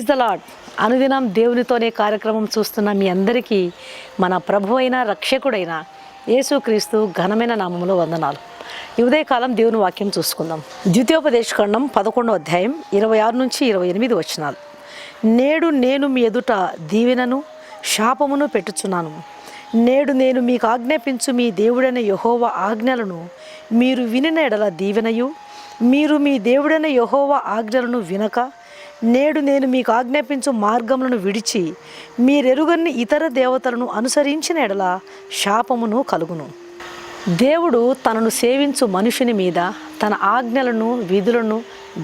Praise the lord. అనుదినం దేవునితోనే కార్యక్రమం చూస్తున్న మీ అందరికీ మన ప్రభు అయిన రక్షకుడైన యేసుక్రీస్తు ఘనమైన నామములో వందనాలు. ఈ ఉదయకాలం దేవుని వాక్యం చూసుకుందాం. ద్వితీయోపదేశకాండం 11వ అధ్యాయం 26 నుంచి 28 వచనాలు. నేడు నేను మీ ఎదుట దీవెనను శాపమును పెట్టుచున్నాను. నేడు నేను మీకు ఆజ్ఞాపించు మీ దేవుడైన యెహోవా ఆజ్ఞలను మీరు వినిన ఎడల దీవెనయు, మీరు మీ దేవుడైన యెహోవా ఆజ్ఞలను వినక నేడు నేను మీకు ఆజ్ఞాపించు మార్గములను విడిచి మీరెరుగని ఇతర దేవతలను అనుసరించిన ఎడల శాపమును కలుగును. దేవుడు తనను సేవించు మనుషుని మీద తన ఆజ్ఞలను విధులను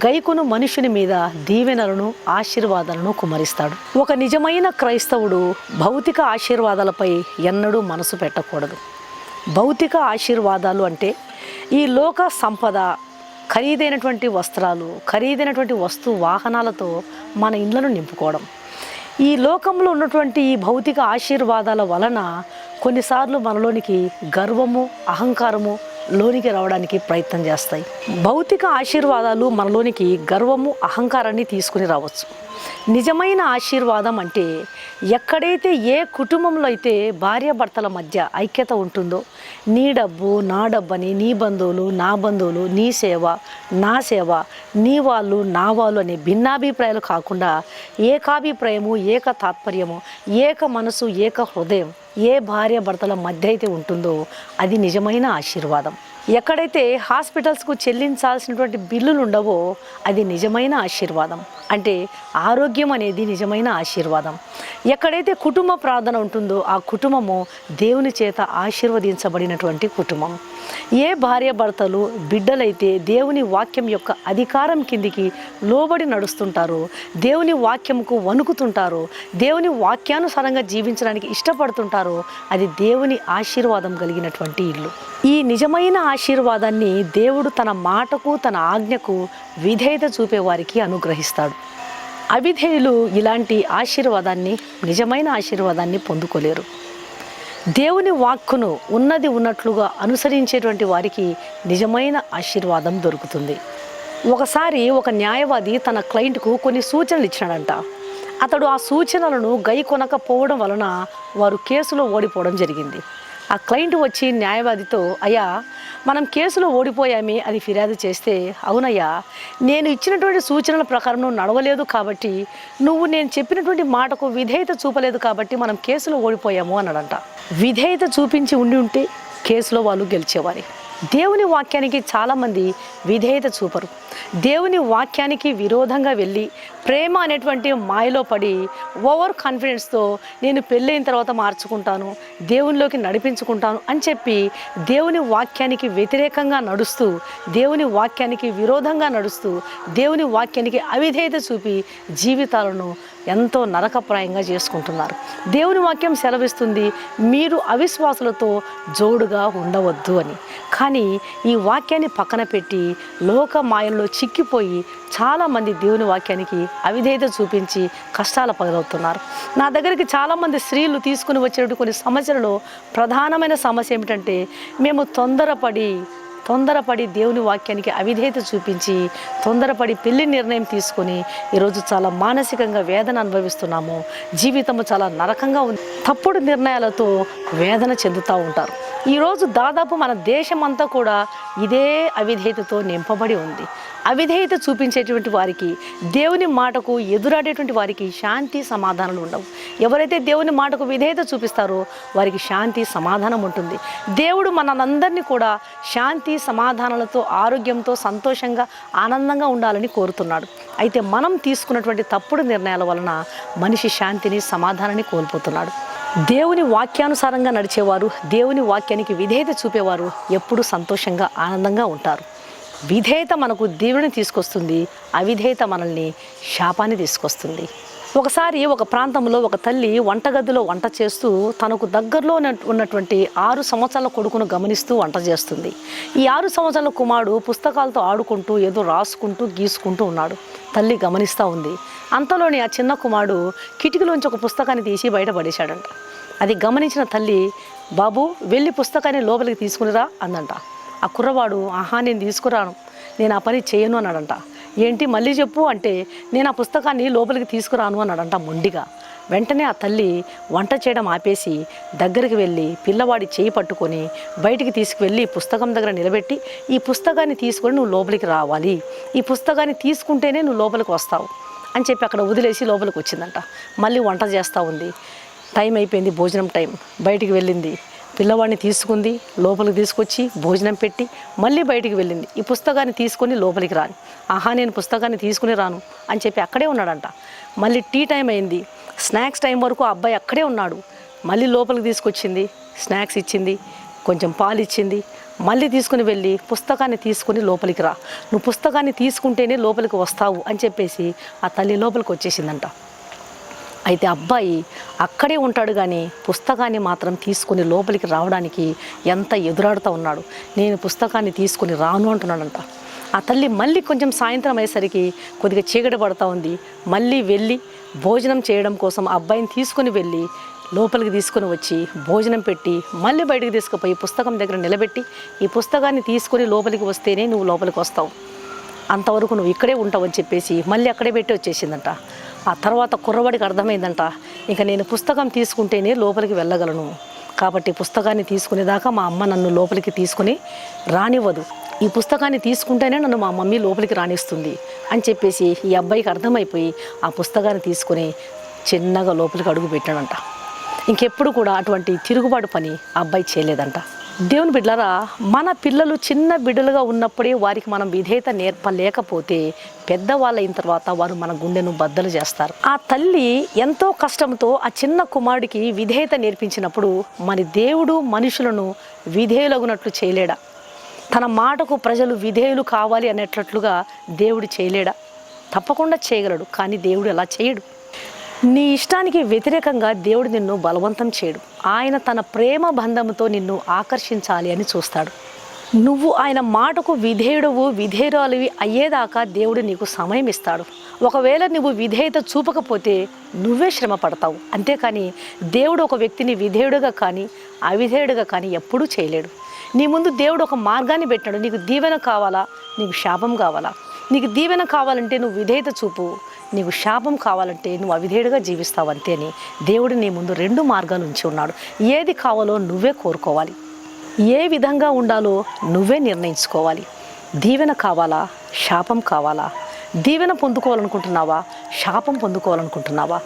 గైకును మనుషుని మీద దీవెనలను ఆశీర్వాదాలను కుమరిస్తాడు. ఒక నిజమైన క్రైస్తవుడు భౌతిక ఆశీర్వాదాలపై ఎన్నడూ మనసు పెట్టకూడదు. భౌతిక ఆశీర్వాదాలు అంటే ఈ లోక సంపద, ఖరీదైనటువంటి వస్త్రాలు, ఖరీదైనటువంటి వాహనాలతో మన ఇళ్లను నింపుకోవడం. ఈ లోకంలో ఉన్నటువంటి ఈ భౌతిక ఆశీర్వాదాల వలన కొన్నిసార్లు మనలోనికి గర్వము, అహంకారము లోనికి రావడానికి ప్రయత్నం చేస్తాయి. భౌతిక ఆశీర్వాదాలు మనలోనికి గర్వము, అహంకారాన్ని తీసుకుని రావచ్చు. నిజమైన ఆశీర్వాదం అంటే ఎక్కడైతే ఏ కుటుంబంలో అయితే భార్యాభర్తల మధ్య ఐక్యత ఉంటుందో, నీ డబ్బు నా డబ్బని, నీ బంధువులు నా బంధువులు, నీ సేవ నా సేవ, నీ వాళ్ళు నా వాళ్ళు అనే భిన్నాభిప్రాయాలు కాకుండా ఏకాభిప్రాయము, ఏక తాత్పర్యము, ఏక మనసు, ఏక హృదయం ఏ భార్యాభర్తల మధ్య అయితే ఉంటుందో అది నిజమైన ఆశీర్వాదం. ఎక్కడైతే హాస్పిటల్స్కు చెల్లించాల్సినటువంటి బిల్లులు ఉండవో అది నిజమైన ఆశీర్వాదం. అంటే ఆరోగ్యం అనేది నిజమైన ఆశీర్వాదం. ఎక్కడైతే కుటుంబ ప్రార్థన ఉంటుందో ఆ కుటుంబము దేవుని చేత ఆశీర్వదించబడినటువంటి కుటుంబం. ఏ భార్యాభర్తలు బిడ్డలైతే దేవుని వాక్యం యొక్క అధికారం కిందికి లోబడి నడుస్తుంటారో, దేవుని వాక్యంకు వణుకుతుంటారో, దేవుని వాక్యానుసారంగా జీవించడానికి ఇష్టపడుతుంటారో అది దేవుని ఆశీర్వాదం కలిగినటువంటి ఇల్లు. ఈ నిజమైన ఆశీర్వాదాన్ని దేవుడు తన మాటకు, తన ఆజ్ఞకు విధేయత చూపే వారికి అనుగ్రహిస్తాడు. అవిధేయులు ఇలాంటి ఆశీర్వాదాన్ని, నిజమైన ఆశీర్వాదాన్ని పొందుకోలేరు. దేవుని వాక్కును ఉన్నది ఉన్నట్లుగా అనుసరించేటువంటి వారికి నిజమైన ఆశీర్వాదం దొరుకుతుంది. ఒకసారి ఒక న్యాయవాది తన క్లయింట్కు కొన్ని సూచనలు ఇచ్చినాడంట. అతడు ఆ సూచనలను గైకొనకపోవడం వలన వారు కేసులో ఓడిపోవడం జరిగింది. ఆ క్లయింట్ వచ్చి న్యాయవాదితో, అయ్యా మనం కేసులో ఓడిపోయామే అది ఫిర్యాదు చేస్తే, అవునయ్యా నేను ఇచ్చినటువంటి సూచనల ప్రకారం నువ్వు నడవలేదు కాబట్టి, నువ్వు నేను చెప్పినటువంటి మాటకు విధేయత చూపలేదు కాబట్టి మనం కేసులో ఓడిపోయాము అన్నాడంట. విధేయత చూపించి ఉంటే కేసులో వాళ్ళు గెలిచేవారి. దేవుని వాక్యానికి చాలామంది విధేయత చూపరు. దేవుని వాక్యానికి విరోధంగా వెళ్ళి ప్రేమ అనేటువంటి మాయలో పడి ఓవర్ కాన్ఫిడెన్స్తో నేను పెళ్ళైన తర్వాత మార్చుకుంటాను, దేవునిలోకి నడిపించుకుంటాను అని చెప్పి దేవుని వాక్యానికి వ్యతిరేకంగా నడుస్తూ, దేవుని వాక్యానికి విరోధంగా నడుస్తూ, దేవుని వాక్యానికి అవిధేయత చూపి జీవితాలను ఎంతో నరకప్రాయంగా చేసుకుంటున్నారు. దేవుని వాక్యం సెలవిస్తుంది మీరు అవిశ్వాసులతో జోడుగా ఉండవద్దు అని. కానీ ఈ వాక్యాన్ని పక్కన పెట్టి లోక మాయంలో చిక్కిపోయి చాలామంది దేవుని వాక్యానికి అవిధేయత చూపించి కష్టాల పాలవుతున్నారు. నా దగ్గరికి చాలామంది స్త్రీలు తీసుకుని వచ్చేటువంటి కొన్ని సమస్యలలో ప్రధానమైన సమస్య ఏమిటంటే, మేము తొందరపడి దేవుని వాక్యానికి అవిధేయత చూపించి తొందరపడి పెళ్లి నిర్ణయం తీసుకొని ఈరోజు చాలా మానసికంగా వేదన అనుభవిస్తున్నాము. జీవితము చాలా నరకంగా ఉంది. తప్పుడు నిర్ణయాలతో వేదన చెందుతూ ఉంటారు. ఈరోజు దాదాపు మన దేశమంతా కూడా ఇదే అవిధేయతతో నింపబడి ఉంది. అవిధేయత చూపించేటువంటి వారికి, దేవుని మాటకు ఎదురాడేటువంటి వారికి శాంతి సమాధానాలు ఉండవు. ఎవరైతే దేవుని మాటకు విధేయత చూపిస్తారో వారికి శాంతి సమాధానం ఉంటుంది. దేవుడు మనందరినీ కూడా శాంతి సమాధానాలతో, ఆరోగ్యంతో, సంతోషంగా, ఆనందంగా ఉండాలని కోరుతున్నాడు. అయితే మనం తీసుకున్నటువంటి తప్పుడు నిర్ణయాల వలన మనిషి శాంతిని, సమాధానాన్ని కోల్పోతున్నాడు. దేవుని వాక్యానుసారంగా నడిచేవారు, దేవుని వాక్యానికి విధేయత చూపేవారు ఎప్పుడూ సంతోషంగా, ఆనందంగా ఉంటారు. విధేయత మనకు దీవెని తీసుకొస్తుంది, అవిధేయత మనల్ని శాపాన్ని తీసుకొస్తుంది. ఒకసారి ఒక ప్రాంతంలో ఒక తల్లి వంటగదిలో వంట చేస్తూ తనకు దగ్గరలో ఉన్నటువంటి 6 సంవత్సరాల కొడుకును గమనిస్తూ వంట చేస్తుంది. ఈ 6 సంవత్సరాల కుమారుడు పుస్తకాలతో ఆడుకుంటూ ఏదో రాసుకుంటూ గీసుకుంటూ ఉన్నాడు. తల్లి గమనిస్తూ ఉంది. అంతలోని ఆ చిన్న కుమారుడు కిటికీలోంచి ఒక పుస్తకాన్ని తీసి బయటపడేశాడంట. అది గమనించిన తల్లి, బాబు వెళ్ళి పుస్తకాన్ని లోపలికి తీసుకునిరా అందంట. ఆ కుర్రవాడు, ఆహా నేను తీసుకురాను, నేను ఆ పని చేయను అన్నాడంట. ఏంటి మళ్ళీ చెప్పు అంటే, నేను ఆ పుస్తకాన్ని లోపలికి తీసుకురాను అన్నాడంట మొండిగా. వెంటనే ఆ తల్లి వంట చేయడం ఆపేసి దగ్గరికి వెళ్ళి పిల్లవాడి చేయి పట్టుకొని బయటికి తీసుకువెళ్ళి పుస్తకం దగ్గర నిలబెట్టి, ఈ పుస్తకాన్ని తీసుకొని నువ్వు లోపలికి రావాలి, ఈ పుస్తకాన్ని తీసుకుంటేనే నువ్వు లోపలికి వస్తావు అని చెప్పి అక్కడ వదిలేసి లోపలికి వచ్చిందంట. మళ్ళీ వంట చేస్తూ ఉంది. టైం అయిపోయింది, భోజనం టైం. బయటికి వెళ్ళింది, పిల్లవాడిని తీసుకుంది, లోపలికి తీసుకొచ్చి భోజనం పెట్టి మళ్ళీ బయటికి వెళ్ళింది. ఈ పుస్తకాన్ని తీసుకొని లోపలికి రాని. ఆహా, నేను పుస్తకాన్ని తీసుకుని రాను అని చెప్పి అక్కడే ఉన్నాడంట. మళ్ళీ టీ టైం అయింది, స్నాక్స్ టైం వరకు ఆ అబ్బాయి అక్కడే ఉన్నాడు. మళ్ళీ లోపలికి తీసుకొచ్చింది, స్నాక్స్ ఇచ్చింది, కొంచెం పాలు ఇచ్చింది. మళ్ళీ తీసుకుని వెళ్ళి పుస్తకాన్ని తీసుకుని లోపలికి రా, నువ్వు పుస్తకాన్ని తీసుకుంటేనే లోపలికి వస్తావు అని చెప్పేసి ఆ తల్లి లోపలికి వచ్చేసిందంట. అయితే అబ్బాయి అక్కడే ఉంటాడు కానీ పుస్తకాన్ని మాత్రం తీసుకుని లోపలికి రావడానికి ఎంత ఎదురాడుతూ ఉన్నాడు. నేను పుస్తకాన్ని తీసుకుని రాను అంటున్నాడంట. ఆ తల్లి మళ్ళీ కొంచెం సాయంత్రం అయ్యేసరికి కొద్దిగా చీకటి పడుతూ ఉంది. మళ్ళీ వెళ్ళి భోజనం చేయడం కోసం అబ్బాయిని తీసుకుని వెళ్ళి లోపలికి తీసుకుని వచ్చి భోజనం పెట్టి మళ్ళీ బయటికి తీసుకుపోయి పుస్తకం దగ్గర నిలబెట్టి, ఈ పుస్తకాన్ని తీసుకొని లోపలికి వస్తేనే నువ్వు లోపలికి వస్తావు, అంతవరకు నువ్వు ఇక్కడే ఉంటావు అని చెప్పేసి మళ్ళీ అక్కడే పెట్టి వచ్చేసిందంట. ఆ తర్వాత కుర్రవాడికి అర్థమైందంట, ఇంకా నేను పుస్తకం తీసుకుంటేనే లోపలికి వెళ్ళగలను, కాబట్టి పుస్తకాన్ని తీసుకునేదాకా మా అమ్మ నన్ను లోపలికి తీసుకుని రానివ్వదు, ఈ పుస్తకాన్ని తీసుకుంటేనే నన్ను మా మమ్మీ లోపలికి రానిస్తుంది అని చెప్పేసి ఈ అబ్బాయికి అర్థమైపోయి ఆ పుస్తకాన్ని తీసుకుని చిన్నగా లోపలికి అడుగు పెట్టాడంట. ఇంకెప్పుడు కూడా అటువంటి తిరుగుబాటు పని ఆ అబ్బాయి చేయలేదంట. దేవుని బిడ్డలారా, మన పిల్లలు చిన్న బిడ్డలుగా ఉన్నప్పుడే వారికి మనం విధేయత నేర్పలేకపోతే పెద్దవాళ్ళు అయిన తర్వాత వారు మన గుండెను బద్దలు చేస్తారు. ఆ తల్లి ఎంతో కష్టంతో ఆ చిన్న కుమారుడికి విధేయత నేర్పించినప్పుడు మరి దేవుడు మనుషులను విధేయులగునట్లు చేయలేడా? తన మాటకు ప్రజలు విధేయులు కావాలి అనేటట్లుగా దేవుడు చేయలేడా? తప్పకుండా చేయగలడు, కానీ దేవుడు ఎలా చేయడు. నీ ఇష్టానికి వ్యతిరేకంగా దేవుడు నిన్ను బలవంతం చేయడు. ఆయన తన ప్రేమ బంధంతో నిన్ను ఆకర్షించాలి అని చూస్తాడు. నువ్వు ఆయన మాటకు విధేయురాలివి అయ్యేదాకా దేవుడు నీకు సమయం ఇస్తాడు. ఒకవేళ నువ్వు విధేయత చూపకపోతే నువ్వే శ్రమ పడతావు. అంతేకాని దేవుడు ఒక వ్యక్తిని విధేయుడుగా కానీ అవిధేయుడుగా కానీ ఎప్పుడూ చేయలేడు. నీ ముందు దేవుడు ఒక మార్గాన్ని పెట్టాడు. నీకు దీవెన కావాలా, నీకు శాపం కావాలా? నీకు దీవెన కావాలంటే నువ్వు విధేయత చూపు, నీకు శాపం కావాలంటే నువ్వు అవిధేయుడుగా జీవిస్తావు అంతే అని దేవుడు నీ ముందు రెండు మార్గాలు ఉంచి ఉన్నాడు. ఏది కావాలో నువ్వే కోరుకోవాలి, ఏ విధంగా ఉండాలో నువ్వే నిర్ణయించుకోవాలి. దీవెన కావాలా, శాపం కావాలా? దీవెన పొందుకోవాలనుకుంటున్నావా, శాపం పొందుకోవాలనుకుంటున్నావా?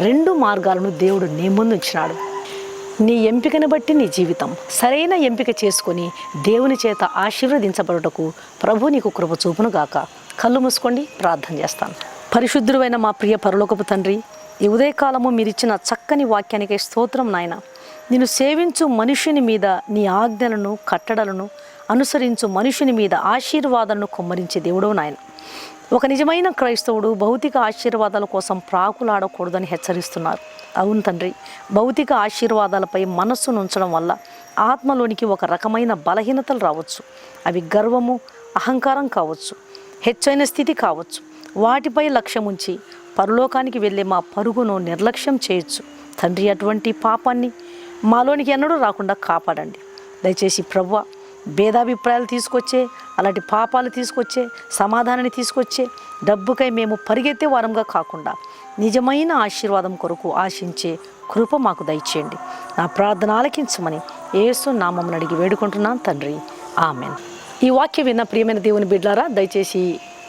రెండు మార్గాలను దేవుడు నీ ముందు ఉంచినాడు. నీ ఎంపికను బట్టి నీ జీవితం. సరైన ఎంపిక చేసుకొని దేవుని చేత ఆశీర్వదించబడుటకు ప్రభు నీకు కృప చూపును గాక. కళ్ళు మూసుకోండి, ప్రార్థన చేస్తాను. పరిశుద్ధుడైన మా ప్రియ పరలోకపు తండ్రి, ఈ ఉదయకాలము మీరిచ్చిన చక్కని వాక్యానికి స్తోత్రం నాయన. నిన్ను సేవించు మనుషుని మీద నీ ఆజ్ఞలను కట్టడలను అనుసరించు మనుషుని మీద ఆశీర్వాదాలను కొమ్మరించే దేవుడవు నాయన. ఒక నిజమైన క్రైస్తవుడు భౌతిక ఆశీర్వాదాల కోసం ప్రాకులాడకూడదని హెచ్చరిస్తున్నారు. అవును తండ్రి, భౌతిక ఆశీర్వాదాలపై మనస్సును ఉంచడం వల్ల ఆత్మలోనికి ఒక రకమైన బలహీనతలు రావచ్చు. అవి గర్వము, అహంకారం కావచ్చు, హెచ్చైన స్థితి కావచ్చు. వాటిపై లక్ష్యం ఉంచి పరలోకానికి వెళ్ళే మా పరుగును నిర్లక్ష్యం చేయొచ్చు. తండ్రి, అటువంటి పాపాన్ని మాలోనికి ఎన్నడూ రాకుండా కాపాడండి. దయచేసి ప్రభువా, భేదాభిప్రాయాలు తీసుకొచ్చే, అలాంటి పాపాలు తీసుకొచ్చే, సమాధానాన్ని తీసుకొచ్చే, డబ్బుకై మేము పరిగెత్తే వారంగా కాకుండా నిజమైన ఆశీర్వాదం కొరకు ఆశించే కృప మాకు దయచేయండి. నా ప్రార్థన ఆలకించమని యేసు నామమున అడిగి వేడుకుంటున్నాను తండ్రి, ఆమెన్. ఈ వాక్యం విన్న ప్రియమైన దేవుని బిడ్డలారా, దయచేసి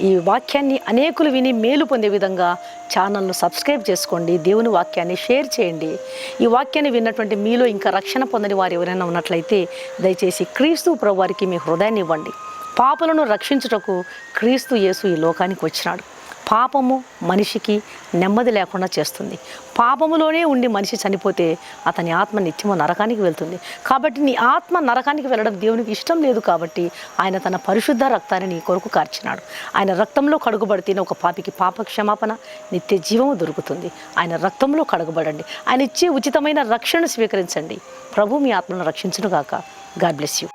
ఈ వాక్యాన్ని అనేకులు విని మేలు పొందే విధంగా ఛానల్ను సబ్స్క్రైబ్ చేసుకోండి. దేవుని వాక్యాన్ని షేర్ చేయండి. ఈ వాక్యాన్ని విన్నటువంటి మీలో ఇంకా రక్షణ పొందని వారు ఎవరైనా ఉన్నట్లయితే దయచేసి క్రీస్తు ప్రభువారికి మీ హృదయాన్ని ఇవ్వండి. పాపులను రక్షించుటకు క్రీస్తు యేసు ఈ లోకానికి వచ్చినాడు. పాపము మనిషికి నెమ్మది లేకుండా చేస్తుంది. పాపములోనే ఉండి మనిషి చనిపోతే అతని ఆత్మ నిత్యము నరకానికి వెళ్తుంది. కాబట్టి నీ ఆత్మ నరకానికి వెళ్ళడం దేవునికి ఇష్టం లేదు. కాబట్టి ఆయన తన పరిశుద్ధ రక్తాన్ని నీ కొరకు కార్చినాడు. ఆయన రక్తంలో కడుగుబడితేనే ఒక పాపికి పాప క్షమాపణ, నిత్య జీవము దొరుకుతుంది. ఆయన రక్తంలో కడుగుబడండి. ఆయన ఇచ్చే ఉచితమైన రక్షణ స్వీకరించండి. ప్రభు మీ ఆత్మను రక్షించును గాక. God bless you.